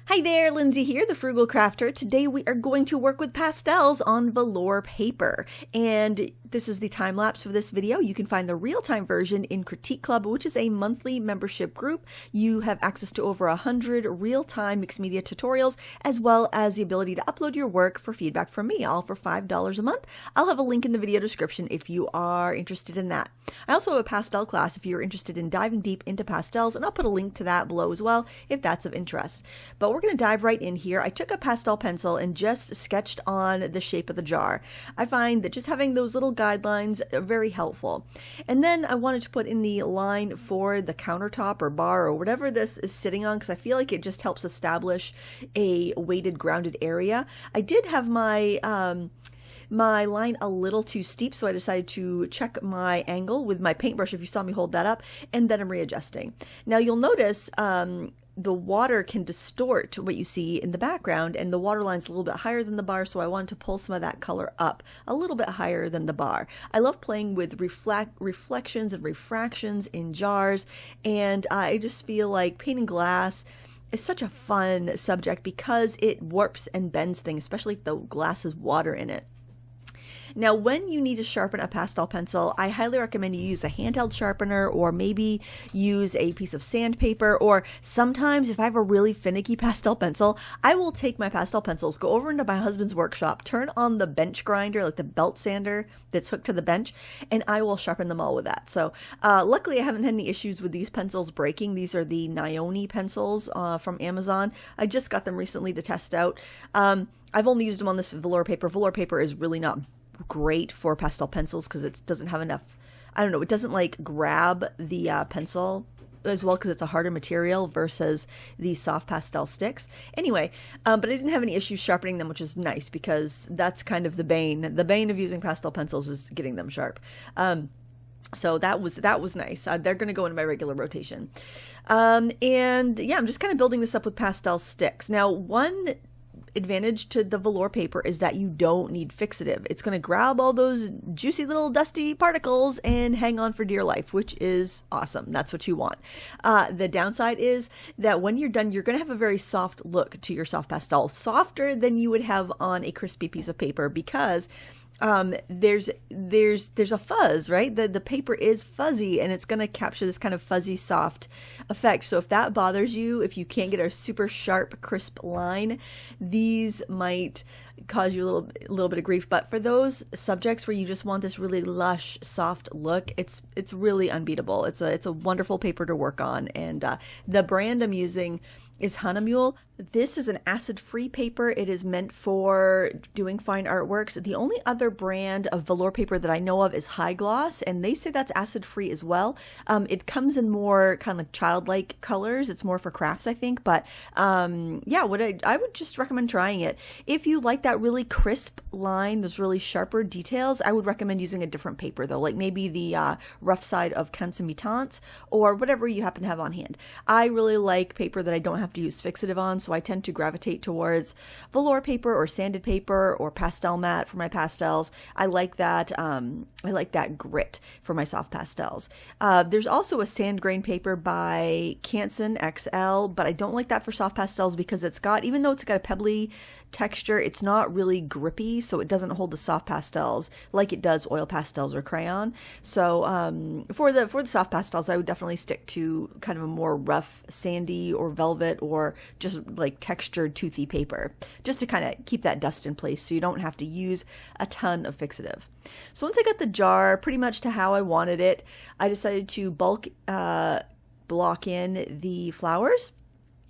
Hi there, Lindsay here, the Frugal Crafter. Today we are going to work with pastels on velour paper. And this is the time lapse for this video. You can find the real-time version in Critique Club, which is a monthly membership group. You have access to over 100 real-time mixed media tutorials, as well as the ability to upload your work for feedback from me, all for $5 a month. I'll have a link in the video description if you are interested in that. I also have a pastel class if you're interested in diving deep into pastels, and I'll put a link to that below as well if that's of interest. But we're going to dive right in here. I took a pastel pencil and just sketched on the shape of the jar. I find that just having those little guidelines are very helpful. And then I wanted to put in the line for the countertop or bar or whatever this is sitting on, because I feel like it just helps establish a weighted, grounded area. I did have my my line a little too steep, so I decided to check my angle with my paintbrush, if you saw me hold that up, and then I'm readjusting. Now you'll notice the water can distort what you see in the background, and the water line's a little bit higher than the bar, so I wanted to pull some of that color up a little bit higher than the bar. I love playing with reflections and refractions in jars, and I just feel like painting glass is such a fun subject because it warps and bends things, especially if the glass has water in it. Now, when you need to sharpen a pastel pencil, I highly recommend you use a handheld sharpener, or maybe use a piece of sandpaper, or sometimes if I have a really finicky pastel pencil, I will take my pastel pencils, go over into my husband's workshop, turn on the bench grinder, like the belt sander that's hooked to the bench, and I will sharpen them all with that. So luckily I haven't had any issues with these pencils breaking. These are the Nione pencils from Amazon. I just got them recently to test out. I've only used them on this velour paper. Velour paper is really not great for pastel pencils because it doesn't have enough, I don't know, it doesn't like grab the pencil as well because it's a harder material versus the soft pastel sticks. Anyway, but I didn't have any issues sharpening them, which is nice because that's kind of the bane of using pastel pencils is getting them sharp. So that was nice. They're going to go into my regular rotation. And yeah, I'm just kind of building this up with pastel sticks. Now, one advantage to the velour paper is that you don't need fixative. It's going to grab all those juicy little dusty particles and hang on for dear life, which is awesome. That's what you want. The downside is that when you're done, you're going to have a very soft look to your soft pastel, softer than you would have on a crispy piece of paper, because there's a fuzz, right? The paper is fuzzy, and it's going to capture this kind of fuzzy soft effect. So if that bothers you, if you can't get a super sharp crisp line, these might cause you a little bit of grief. But for those subjects where you just want this really lush soft look, it's really unbeatable. It's a wonderful paper to work on, and the brand I'm using is Hahnemühle. This is an acid-free paper. It is meant for doing fine artworks. The only other brand of velour paper that I know of is High Gloss, and they say that's acid-free as well. It comes in more kind of childlike colors. It's more for crafts, I think. But yeah, I would just recommend trying it. If you like that really crisp line, those really sharper details, I would recommend using a different paper though, like maybe the rough side of Canson-Mitance or whatever you happen to have on hand. I really like paper that I don't have to use fixative on, so I tend to gravitate towards velour paper or sanded paper or pastel matte for my pastels. I like that grit for my soft pastels. There's also a sand grain paper by Canson XL, but I don't like that for soft pastels because even though it's got a pebbly texture, it's not really grippy, so it doesn't hold the soft pastels like it does oil pastels or crayon. So for the soft pastels, I would definitely stick to kind of a more rough sandy or velvet or just like textured toothy paper, just to kind of keep that dust in place so you don't have to use a ton of fixative. So once I got the jar pretty much to how I wanted it, I decided to bulk block in the flowers.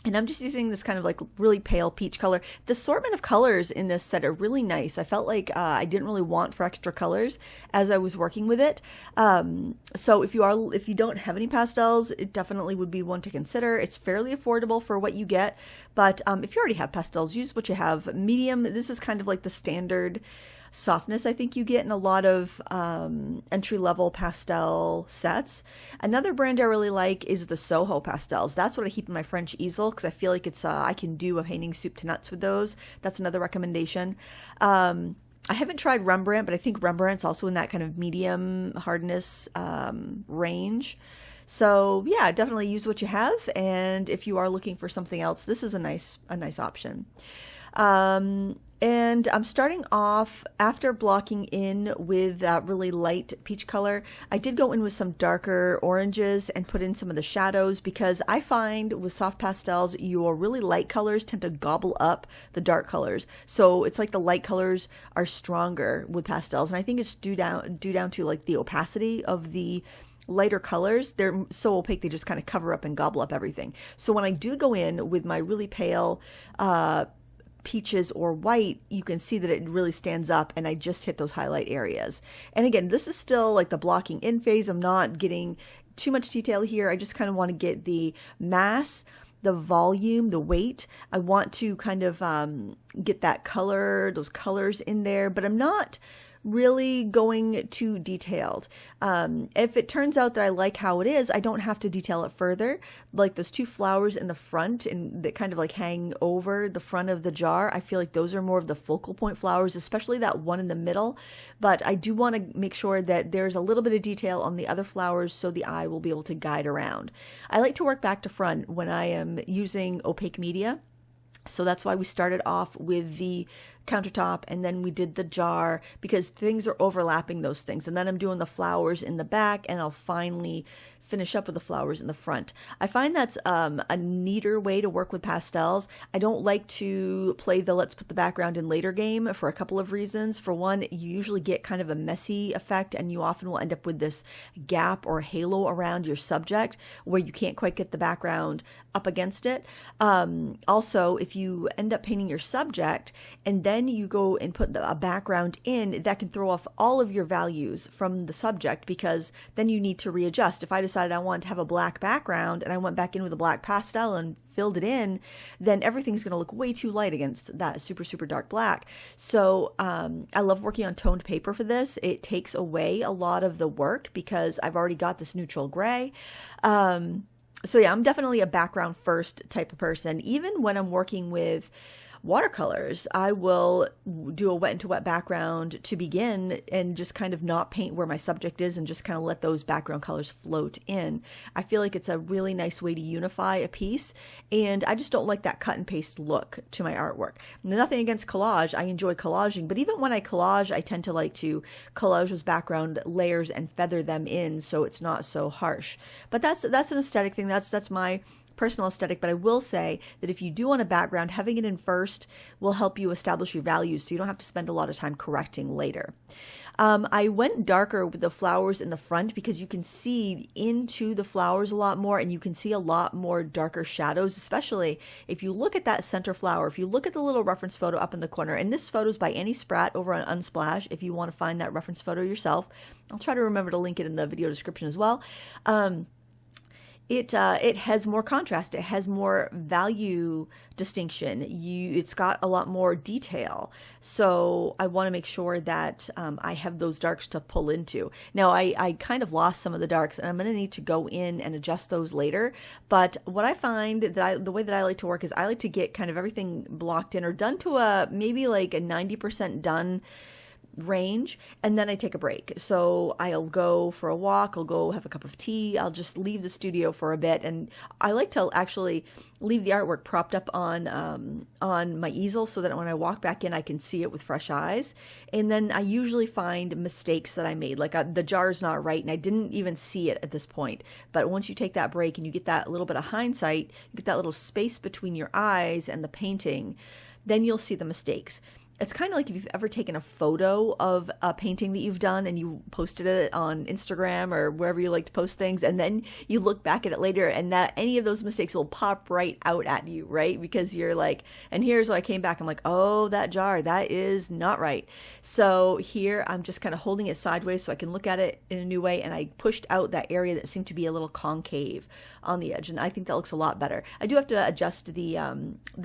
And I'm just using this kind of like really pale peach color. The assortment of colors in this set are really nice. I felt like I didn't really want for extra colors as I was working with it. So if you don't have any pastels, it definitely would be one to consider. It's fairly affordable for what you get. But if you already have pastels, use what you have. Medium, this is kind of like the standard softness I think you get in a lot of entry-level pastel sets. Another brand I really like is the Soho pastels. That's what I keep in my French easel because I feel like I can do a painting soup to nuts with those. That's another recommendation. I haven't tried Rembrandt, but I think Rembrandt's also in that kind of medium hardness range. So yeah, definitely use what you have. And if you are looking for something else, this is a nice option. And I'm starting off after blocking in with that really light peach color. I did go in with some darker oranges and put in some of the shadows, because I find with soft pastels, your really light colors tend to gobble up the dark colors. So it's like the light colors are stronger with pastels. And I think it's due down to like the opacity of the lighter colors. They're so opaque, they just kind of cover up and gobble up everything. So when I do go in with my really pale, peaches or white, you can see that it really stands up, and I just hit those highlight areas. And again, this is still like the blocking in phase. I'm not getting too much detail here. I just kind of want to get the mass, the volume, the weight. I want to kind of get that color, those colors in there, but I'm not really going too detailed. If it turns out that I like how it is, I don't have to detail it further. Like those two flowers in the front and that kind of like hang over the front of the jar, I feel like those are more of the focal point flowers, especially that one in the middle. But I do want to make sure that there's a little bit of detail on the other flowers so the eye will be able to guide around. I like to work back to front when I am using opaque media. So that's why we started off with the countertop and then we did the jar, because things are overlapping those things. And then I'm doing the flowers in the back, and I'll finally finish up with the flowers in the front. I find that's a neater way to work with pastels. I don't like to play the let's put the background in later game for a couple of reasons. For one, you usually get kind of a messy effect, and you often will end up with this gap or halo around your subject where you can't quite get the background up against it. Also, if you end up painting your subject and then you go and put a background in, that can throw off all of your values from the subject, because then you need to readjust. If I decided I wanted to have a black background and I went back in with a black pastel and filled it in, then everything's going to look way too light against that super, super dark black. So I love working on toned paper for this. It takes away a lot of the work because I've already got this neutral gray. So yeah, I'm definitely a background first type of person. Even when I'm working with watercolors, I will do a wet into wet background to begin and just kind of not paint where my subject is and just kind of let those background colors float in. I feel like it's a really nice way to unify a piece, and I just don't like that cut and paste look to my artwork. Nothing against collage. I enjoy collaging, but even when I collage, I tend to like to collage those background layers and feather them in so it's not so harsh. But that's an aesthetic thing. That's my personal aesthetic. But I will say that if you do want a background, having it in first will help you establish your values so you don't have to spend a lot of time correcting later. I went darker with the flowers in the front because you can see into the flowers a lot more, and you can see a lot more darker shadows, especially if you look at that center flower. If you look at the little reference photo up in the corner, and this photo is by Annie Spratt over on Unsplash if you want to find that reference photo yourself. I'll try to remember to link it in the video description as well. It has more contrast. It has more value distinction. It's got a lot more detail. So I want to make sure that I have those darks to pull into. Now I kind of lost some of the darks, and I'm going to need to go in and adjust those later. But what I find that the way that I like to work is I like to get kind of everything blocked in or done to maybe like a 90% done range, and then I take a break. So I'll go for a walk, I'll go have a cup of tea, I'll just leave the studio for a bit, and I like to actually leave the artwork propped up on my easel so that when I walk back in I can see it with fresh eyes. And then I usually find mistakes that I made, like the jar is not right and I didn't even see it at this point. But once you take that break and you get that little bit of hindsight, you get that little space between your eyes and the painting, then you'll see the mistakes. It's kind of like if you've ever taken a photo of a painting that you've done and you posted it on Instagram or wherever you like to post things, and then you look back at it later and that any of those mistakes will pop right out at you, right? Because you're like, and here's why I came back, I'm like, oh, that jar, that is not right. So here I'm just kind of holding it sideways so I can look at it in a new way, and I pushed out that area that seemed to be a little concave on the edge, and I think that looks a lot better. I do have to adjust the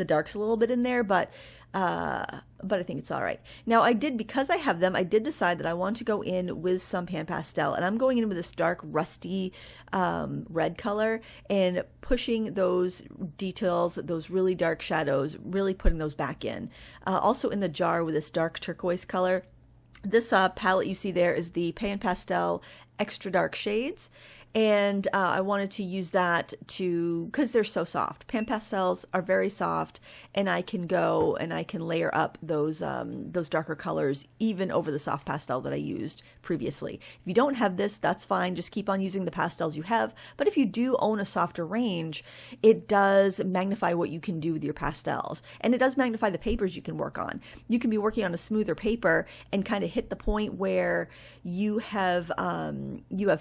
darks a little bit in there, but I think it's all right. Now because I have them, I did decide that I want to go in with some pan pastel, and I'm going in with this dark rusty red color and pushing those details, those really dark shadows, really putting those back in. Also in the jar with this dark turquoise color. This palette you see there is the Pan Pastel Extra Dark Shades, And I wanted to use that because they're so soft. Pan pastels are very soft, and I can go and I can layer up those darker colors even over the soft pastel that I used previously. If you don't have this, that's fine. Just keep on using the pastels you have. But if you do own a softer range, it does magnify what you can do with your pastels. And it does magnify the papers you can work on. You can be working on a smoother paper and kind of hit the point where you have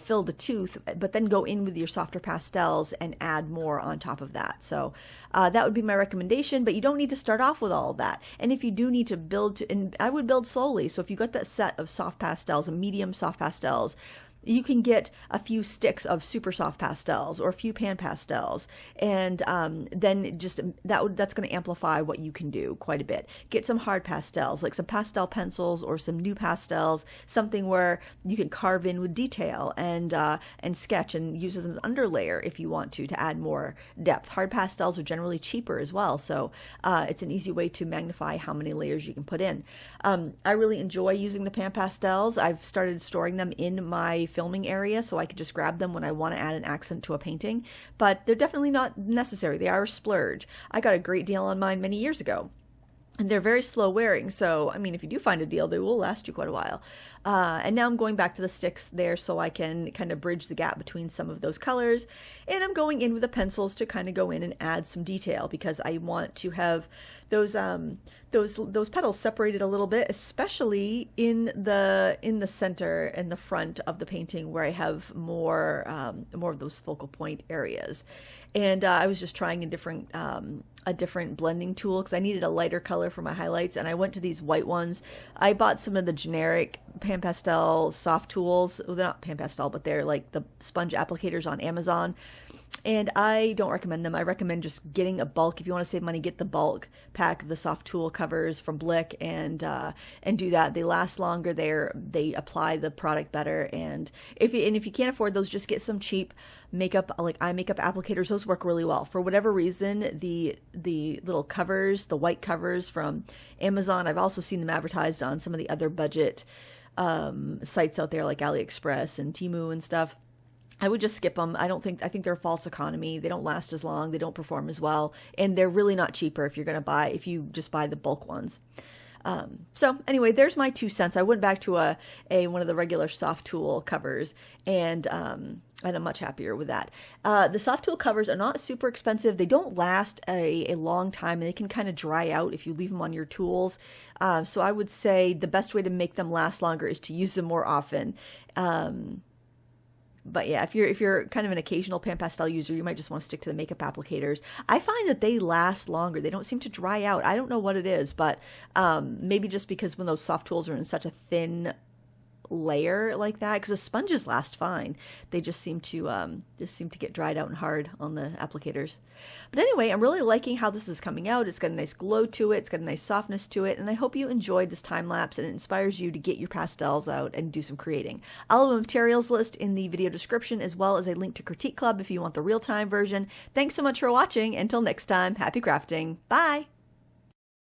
filled a tooth, but then go in with your softer pastels and add more on top of that. So that would be my recommendation, but you don't need to start off with all of that. And if you do need to build, and I would build slowly. So if you got that set of soft pastels, a medium soft pastels, you can get a few sticks of super soft pastels or a few pan pastels, and then just that's going to amplify what you can do quite a bit. Get some hard pastels, like some pastel pencils or some new pastels, something where you can carve in with detail and sketch and use as an underlayer if you want to add more depth. Hard pastels are generally cheaper as well, so it's an easy way to magnify how many layers you can put in. I really enjoy using the pan pastels. I've started storing them in my filming area so I could just grab them when I want to add an accent to a painting, but they're definitely not necessary. They are a splurge. I got a great deal on mine many years ago. And they're very slow wearing, so I mean, if you do find a deal, they will last you quite a while. And now I'm going back to the sticks there so I can kind of bridge the gap between some of those colors. And I'm going in with the pencils to kind of go in and add some detail because I want to have those petals separated a little bit, especially in the center and the front of the painting where I have more of those focal point areas. And I was just trying a different blending tool because I needed a lighter color for my highlights, and I went to these white ones. I bought some of the generic pan pastel soft tools. Well, they're not pan pastel, but they're like the sponge applicators on Amazon. And I don't recommend them. I recommend just getting a bulk. If you want to save money, get the bulk pack of the soft tool covers from Blick and do that. They last longer. They apply the product better. And if you can't afford those, just get some cheap makeup, like eye makeup applicators. Those work really well. For whatever reason, the little covers, the white covers from Amazon, I've also seen them advertised on some of the other budget sites out there like AliExpress and Temu and stuff. I would just skip them. I think they're false economy. They don't last as long. They don't perform as well. And they're really not cheaper if you just buy the bulk ones. So anyway, there's my 2 cents. I went back to one of the regular soft tool covers, and I'm much happier with that. The soft tool covers are not super expensive. They don't last a long time, and they can kind of dry out if you leave them on your tools. So I would say the best way to make them last longer is to use them more often. But yeah, if you're kind of an occasional pan pastel user, you might just want to stick to the makeup applicators. I find that they last longer. They don't seem to dry out. I don't know what it is, but maybe just because when those soft tools are in such a thin layer like that, because the sponges last fine, they just seem to get dried out and hard on the applicators. But anyway, I'm really liking how this is coming out. It's got a nice glow to it, it's got a nice softness to it, and I hope you enjoyed this time lapse and it inspires you to get your pastels out and do some creating. I'll have a materials list in the video description, as well as a link to Critique Club if you want the real-time version. Thanks so much for watching. Until next time, happy crafting. Bye!